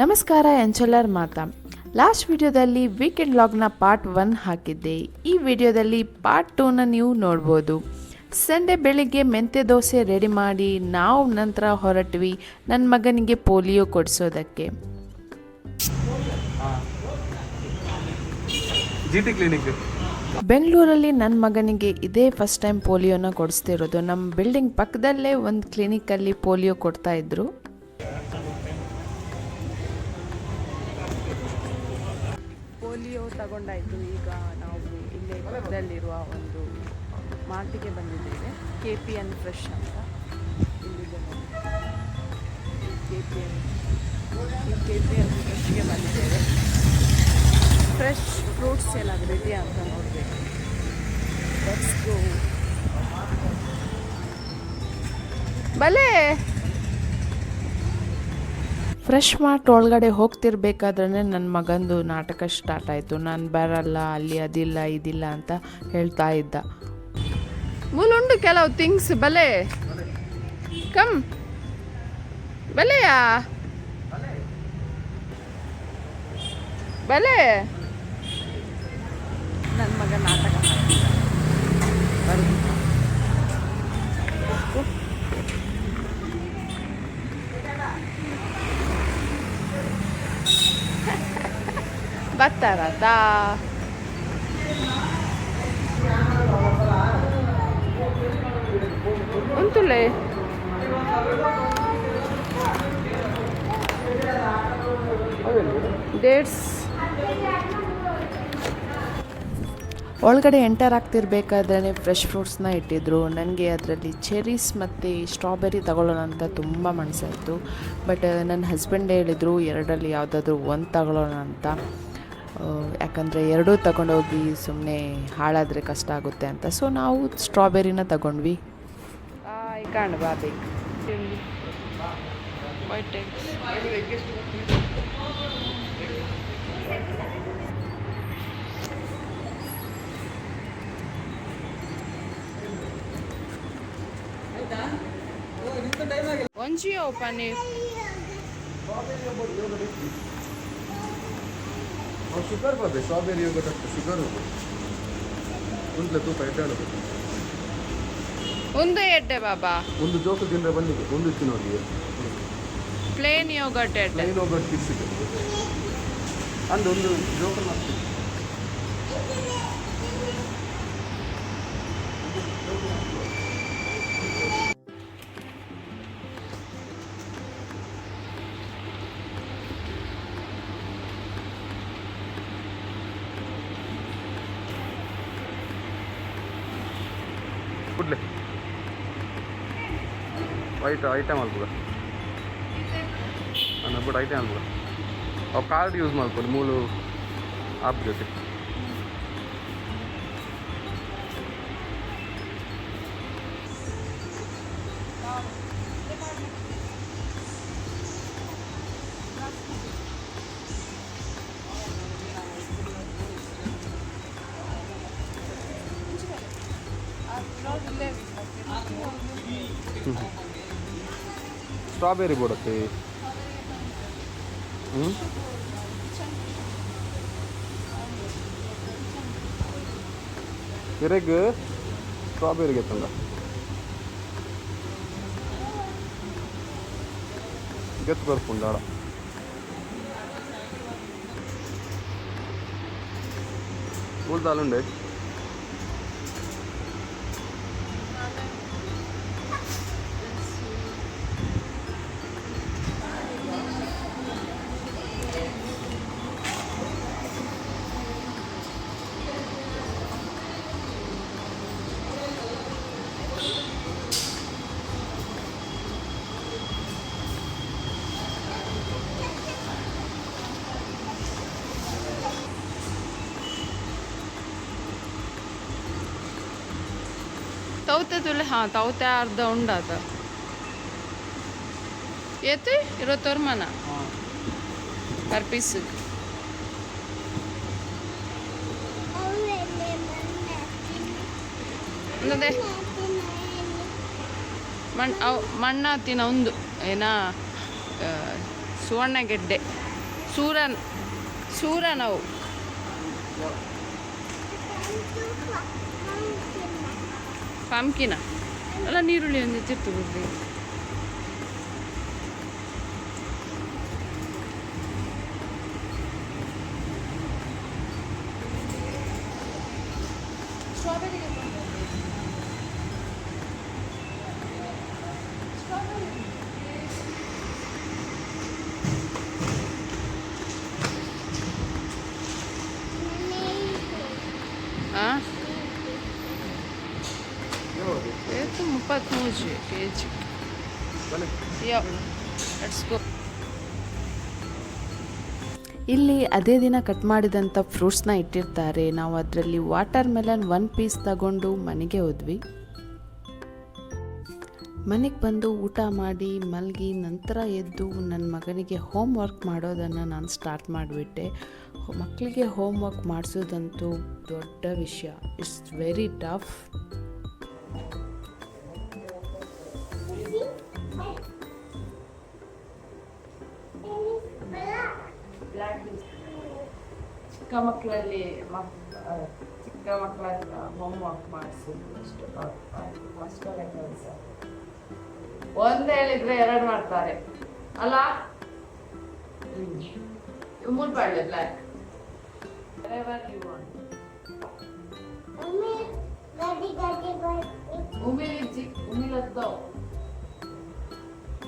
ನಮಸ್ಕಾರ ಎಂಚಲರ್ ಮಾತಾ. ಲಾಸ್ಟ್ ವಿಡಿಯೋದಲ್ಲಿ ವೀಕೆಂಡ್ ವ್ಲಾಗ್ನ ಪಾರ್ಟ್ 1 ಹಾಕಿದ್ದೆ. ಈ ವಿಡಿಯೋದಲ್ಲಿ ಪಾರ್ಟ್ 2ನ ನೀವು ನೋಡ್ಬೋದು. ಸಂಡೇ ಬೆಳಿಗ್ಗೆ ಮೆಂತ್ಯ ದೋಸೆ ರೆಡಿ ಮಾಡಿ ನಾವು ನಂತರ ಹೊರಟ್ವಿ ನನ್ನ ಮಗನಿಗೆ ಪೋಲಿಯೋ ಕೊಡಿಸೋದಕ್ಕೆ. ಜಿಟಿ ಕ್ಲಿನಿಕ್ ಬೆಂಗಳೂರಲ್ಲಿ ನನ್ನ ಮಗನಿಗೆ ಇದೇ ಫಸ್ಟ್ ಟೈಮ್ ಪೋಲಿಯೋನ ಕೊಡಿಸ್ತಿರೋದು. ನಮ್ಮ ಬಿಲ್ಡಿಂಗ್ ಪಕ್ಕದಲ್ಲೇ ಒಂದು ಕ್ಲಿನಿಕಲ್ಲಿ ಪೋಲಿಯೋ ಕೊಡ್ತಾ ಇದ್ರು. ಪೋಲಿಯೋ ತಗೊಂಡಾಯಿತು. ಈಗ ನಾವು ಇಲ್ಲೇ ಪಕ್ಕದಲ್ಲಿರುವ ಒಂದು ಮಾರ್ಟಿಗೆ ಬಂದಿದ್ದೇವೆ. KPN ಫ್ರೆಶ್ ಅಂತ ಇಲ್ಲಿದೆ ನೋಡಿ. KPN ಫ್ರೆಶ್ಗೆ ಬಂದಿದ್ದೇವೆ. ಫ್ರೆಶ್ ಫ್ರೂಟ್ಸ್ ಎಲ್ಲ ಇದೆಯಾ ಅಂತ ನೋಡಬೇಕು. Let's go. ಬಲೆ ಫ್ರೆಶ್ ಮಾರ್ಟ್ ಒಳಗಡೆ ಹೋಗ್ತಿರ್ಬೇಕಾದ್ರೆ ನನ್ನ ಮಗಂದು ನಾಟಕ ಸ್ಟಾರ್ಟ್ ಆಯಿತು. ನಾನು ಬರಲ್ಲ, ಅಲ್ಲಿ ಅದಿಲ್ಲ ಇದಿಲ್ಲ ಅಂತ ಹೇಳ್ತಾ ಇದ್ದ. ಮೂಲುಂಡು ಕೆಲವು ಥಿಂಗ್ಸ್. ಬಲೆ ಕಮ್ ಬಲೆಯಾ ಬಲೆ. ನನ್ನ ಮಗ ನಾಟಕ ಬರ್ತಾರತ. ಉಂಟುಲೆ ಡೇಟ್ಸ್. ಒಳಗಡೆ ಎಂಟರ್ ಆಗ್ತಿರ್ಬೇಕಾದ್ರೆ ಫ್ರೆಶ್ ಫ್ರೂಟ್ಸ್ನ ಇಟ್ಟಿದ್ರು. ನನಗೆ ಅದರಲ್ಲಿ ಚೆರೀಸ್ ಮತ್ತು ಸ್ಟ್ರಾಬೆರಿ ತಗೊಳ್ಳೋಣ ಅಂತ ತುಂಬ ಮನಸ್ಸಾಯಿತು. ಬಟ್ ನನ್ನ ಹಸ್ಬೆಂಡ್ ಹೇಳಿದರು ಎರಡರಲ್ಲಿ ಯಾವುದಾದ್ರೂ ಒಂದು ತಗೊಳ್ಳೋಣ ಅಂತ. ಯಾಕಂದರೆ ಎರಡೂ ತಗೊಂಡೋಗಿ ಸುಮ್ಮನೆ ಹಾಳಾದರೆ ಕಷ್ಟ ಆಗುತ್ತೆ ಅಂತ. ಸೊ ನಾವು ಸ್ಟ್ರಾಬೆರಿನ ತಗೊಂಡ್ವಿ. ಕಾಣ್ ಬಾಬಿ ಒಂಜಿಯೋ ಪನ್ನೀರ್ ಶುಗರ್ ಬರ್ಬೇಕು. ಸ್ಟ್ರಾಬೆರಿ ಯೋಗಟ್ ಅಷ್ಟು ಶುಗರ್ ಹೋಗ್ಬೇಕು. ಒಂದು ತೂಕ ಎಡ್ಡೆ ಒಂದು ಎಡ್ಡೆ ಬಾಬಾ. ಒಂದು ಜೋಕು ತಿಂದರೆ ಬಂದಿದೆ. ಒಂದು ಇತ್ತು ನೋಡಿ ಪ್ಲೇನ್ ಯೋಗಟ್ ಎಡ್ಡೆ. ಪ್ಲೇನ್ ಯೋಗಟ್ ಕಿಡ್ಸಿದೆ ಅಂದು ಒಂದು ಜೋಕು ಮಾಡ್ತೀವಿ. ಕುಡ್ಲೆ ವೈಟ್ ಐಟಮ್ ಅಲ್ಬೋದ ಅನ್ನಬಿಟ್ಟು ಐಟಮ್ ಅಲ್ಬೋದ. ಅವು ಕಾರ್ಡ್ ಯೂಸ್ ಮಾಡ್ಕೊಳ್ಳಿ ಮೂಲು ಆಪ್ ಜೊತೆ. ಸ್ಟ್ರಾಬೆರಿ ಬೋಡತ್ತೆ. ಇರೆಗ್ ಸ್ಟ್ರಾಬೆರಿಗೆ ತಂದ ಗೆತ್ತು ಬರ್ಕೊಂಡು ಆಡ ಉಳ್ದಾಲುಂಡೆ. तवते तुले हां तवते अर्ध उंडात येते 20 मना पर पीस. ಮಣ್ಣು ತಿನ್ನ ಒಂದು ಏನ ಸುವರ್ಣಗೆಡ್ಡೆ ಸೂರನವು ಪಂಕಿನ ಅಲ್ಲ ನೀರುಳ್ಳಿ ಒಂದು ಹೆಚ್ಚಿತ್ತು ಬಿಡ್ರಿ. Это 33 kg. Yeah, let's go. ಇಲ್ಲಿ ಅದೇ ದಿನ ಕಟ್ ಮಾಡಿದಂಥ ಫ್ರೂಟ್ಸ್ನ ಇಟ್ಟಿರ್ತಾರೆ. ನಾವು ಅದರಲ್ಲಿ ವಾಟರ್ ಮೆಲನ್ 1 ಪೀಸ್ ತಗೊಂಡು ಮನೆಗೆ ಹೋದ್ವಿ. ಮನೆಗೆ ಬಂದು ಊಟ ಮಾಡಿ ಮಲಗಿ ನಂತರ ಎದ್ದು ನನ್ನ ಮಗನಿಗೆ ಹೋಮ್ ವರ್ಕ್ ಮಾಡೋದನ್ನು ನಾನು ಸ್ಟಾರ್ಟ್ ಮಾಡಿಬಿಟ್ಟೆ. ಮಕ್ಕಳಿಗೆ ಹೋಮ್ ವರ್ಕ್ ಮಾಡಿಸೋದಂತೂ ದೊಡ್ಡ ವಿಷಯ. It's very tough. ಚಿಕ್ಕ ಮಕ್ಕಳನ್ನ ಹೋಮ್ ವರ್ಕ್ ಮಾಡಿಸೋದು ಅಷ್ಟೇ ಕೆಲಸ. ಒಂದು ಹೇಳಿದ್ರೆ 2 ಮಾಡ್ತಾರೆ ಅಲ್ಲ. ಮೂರು ಪಾಡ್ಲೆ ಬ್ಲ್ಯಾಕ್ ಉಮಿಲತ್ತೋ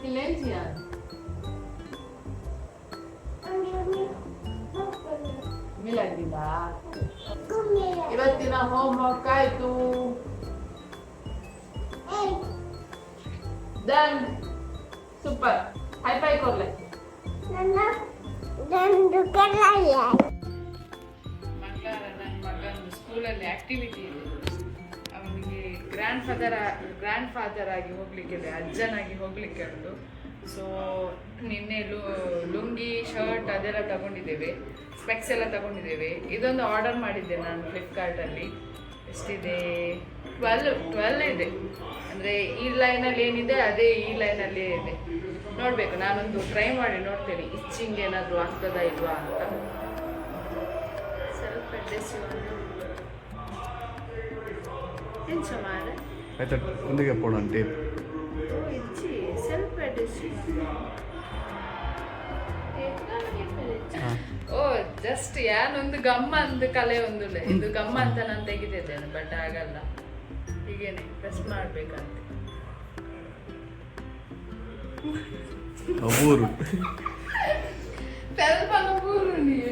ಇಲ್ಲೇನ್ ಚಿಯ ಮಿಲಾಗಿಲ್ಲ. ಇವತ್ತಿನ ಹೋಮ್ ವರ್ಕ್ ಆಯ್ತು. Done, super. ಹೈ ಫೈ ಕೊಡ್ಲೆ. ನನ್ನ ಮಗನ ಸ್ಕೂಲಲ್ಲಿ ಆಕ್ಟಿವಿಟಿ ಇದೆ. ಅವನಿಗೆ ಗ್ರ್ಯಾಂಡ್ ಫಾದರ್ ಆಗಿ ಹೋಗ್ಲಿಕ್ಕೆ, ಅಜ್ಜನಾಗಿ ಹೋಗ್ಲಿಕ್ಕೆ ಉಂಟು. ಸೊ ನಿನ್ನೆ ಲುಂಗಿ ಶರ್ಟ್ ಅದೆಲ್ಲ ತಗೊಂಡಿದ್ದೇವೆ, ಸ್ಪೆಕ್ಸ್ ಎಲ್ಲ ತಗೊಂಡಿದ್ದೇವೆ. ಇದೊಂದು ಆರ್ಡರ್ ಮಾಡಿದ್ದೆ ನಾನು ಫ್ಲಿಪ್ಕಾರ್ಟಲ್ಲಿ. ಎಷ್ಟಿದೆ? 12 ಇದೆ. ಅಂದರೆ ಈ ಲೈನಲ್ಲಿ ಏನಿದೆ ಅದೇ ಈ ಲೈನಲ್ಲಿ ಇದೆ. ನೋಡಬೇಕು, ನಾನೊಂದು ಟ್ರೈ ಮಾಡಿ ನೋಡ್ತೇನೆ ಇಚ್ಚಿಂಗ್ ಏನಾದರೂ ಆಗ್ತದಾ ಇಲ್ವಾ ಅಂತ. ಸ್ವಲ್ಪ ಡ್ರೆಸ್ ಏನು ಸುಮಾರು ಒಂದಿಗೆ ಪೋಣ ಟೇಪ್ ಇಚ್ಚಿ ಸ್ವಲ್ಪ ಡ್ರೆಸ್. ಓ ಜಸ್ಟ್ ಯಾನೊಂದು ಗಮ್ಮ ಅಂದು ಕಲೆ ಒಂದುಲೆ ಇದು ಗಮ್ಮ ಅಂತ ನಾನು ತೆಗಿತಿದ್ದೇನೆ. ಬಟ್ ಆಗಲ್ಲ, ಹೀಗೇನೆ ಪ್ರೆಸ್ ಮಾಡ್ಬೇಕಂತ. ಸ್ವಲ್ಪ ನೂರು ನೀವು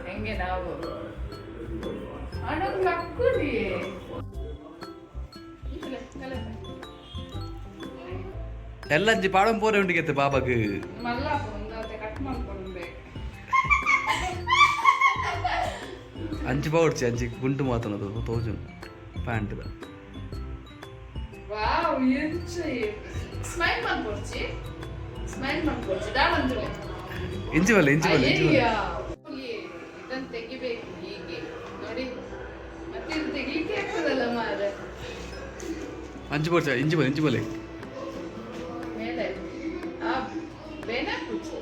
ಹೆಂಗೆ ನಾವು ಅಣ್ಣಗೆ ಕಕ್ಕುದಿ ಎಲ್ಲಂಜಿ ಪಾಡಂ ಪೋರೆ ಉಂಡಿಗೆತ್ತೆ ಬಾಬಾಗ ಮಲ್ಲ ಒಂದತ್ತೆ ಕಟ್ ಮಾಡ್ಕೊಳ್ಬೇಕು. ಅಂಚಿ ಬಾವುಡ್ಚಿ ಅಂಚಿ ಗುಂಟು ಮಾತನದು ತೋಜು ಪ್ಯಾಂಟ್ ವಾವ್ ಎಂಚ ಸ್ಮೈಲ್ ಮಾಡ್ಕೊಡ್ಚಿ ದಾಳಂತುಲೆ ಇಂಚಿ ಬಲ್ಲೆ ಇದನ್ನು ತೆಗಿಬೇಕು ಹೀಗೆ ನೋಡಿ. ಮತ್ತೆ ಇದು ತೆಗಿಲಿಕ್ಕೆ ಆಗ್ತದಲ್ಲ ಮಾರೆ. ಅಂಚಿ ಬೋಡ್ಚ ಇಂಚಿ ಬಲ್ಲೆ ಮೇಲೆ ಆ ಬೇನ ಕೂಚು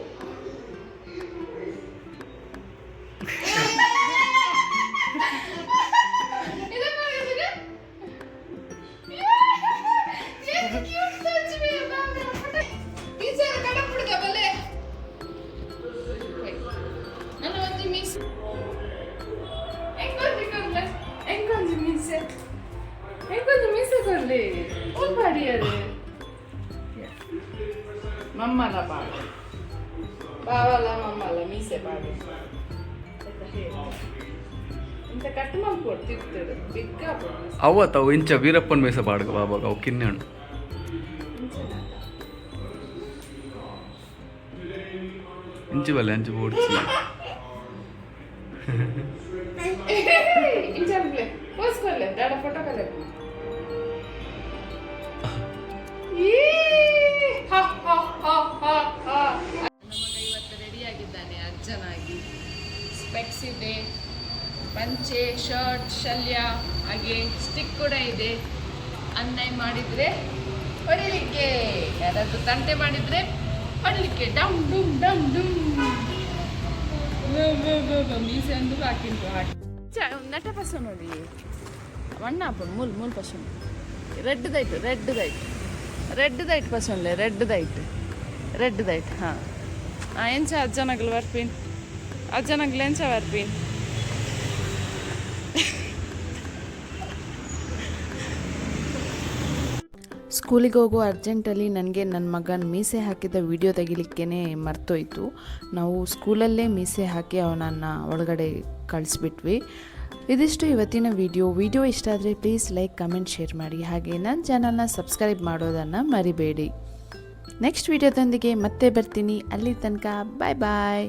ಮಮ್ಮಲ ಪಾಡು ಬಾವಲ್ಲ ಮಮ್ಮಲ್ಲ ಮೀಸೆ ಪಾಡು ಇಂಥ ಕಟ್ ಮಾಡ್ಕೊಡ್ತಿರ್ತದೆ ಬಿಗ್ಗ ಅವತ್ತು ಇಂಚ ವೀರಪ್ಪನ ಮೇಸ ಪಾಡ್ಗ ಬಾಬಾಗ ಅವು ಕಿನ್ನೆ ಉಂಟು. ಇಂಚಿ ಬಲ್ಲೆ ಅಂಚಿ ಬೋಡ್ಚಿ ಇಂಚಾಗ್ಲೆ ಪೋಸ್ಕೊಲ್ಲೆ ದಾಡ ಫೋಟೋ ಕಲೆ ಇವತ್ತು ರೆಡಿ ಆಗಿದ್ದಾನೆ ಅಜ್ಜನಾಗಿ. ಸ್ಪೆಕ್ಸ್ ಇದೆ, ಪಂಚೆ ಶರ್ಟ್ ಶಲ್ಯ ಹಾಗೆ ಸ್ಟಿಕ್ ಕೂಡ ಇದೆ. ಅನ್ಯಾಯ ಮಾಡಿದರೆ ಹೊಡಿಲಿಕ್ಕೆ, ಯಾರಾದರೂ ತಂಟೆ ಮಾಡಿದರೆ ಹೊಡಿಲಿಕ್ಕೆ. ಡಮ್ ಡುಮ್ ಡಮ್ ಡುಮ್. ಮೀಸೆ ಒಂದು ಹಾಕಿಂಟು ನಟ ಪಸ ನೋಡಿ ಮಣ್ಣ ಹಾಕೊಂಡು ಮೂಲ್ ಪಸಂದ್ ರೆಡ್ ದೈಟ್ ಪಸಂದ್ಲೆ ರೆಡ್ ದೈಟ್ ಹಾಂ ಎಂಚ ಅಜ್ಜನಗಲು ವರ್ಪೀನ್ ಅಜ್ಜನಗಲು ಎಂಚ ವರ್ಪೀನ್ ಸ್ಕೂಲಿಗೆ ಹೋಗೋ ಅರ್ಜೆಂಟಲ್ಲಿ ನನಗೆ ನನ್ನ ಮಗನ ಮೀಸೆ ಹಾಕಿದ ವಿಡಿಯೋ ತೆಗಿಲಿಕ್ಕೇ ಮರ್ತೋಯ್ತು. ನಾವು ಸ್ಕೂಲಲ್ಲೇ ಮೀಸೆ ಹಾಕಿ ಅವನನ್ನು ಒಳಗಡೆ ಕಳಿಸ್ಬಿಟ್ವಿ. ಇದಿಷ್ಟು ಇವತ್ತಿನ ವಿಡಿಯೋ ಇಷ್ಟ ಆದರೆ ಪ್ಲೀಸ್ ಲೈಕ್ ಕಮೆಂಟ್ ಶೇರ್ ಮಾಡಿ. ಹಾಗೆ ನನ್ನ ಚಾನಲ್ನ ಸಬ್ಸ್ಕ್ರೈಬ್ ಮಾಡೋದನ್ನು ಮರಿಬೇಡಿ. ನೆಕ್ಸ್ಟ್ ವಿಡಿಯೋದೊಂದಿಗೆ ಮತ್ತೆ ಬರ್ತೀನಿ. ಅಲ್ಲಿ ತನಕ ಬಾಯ್.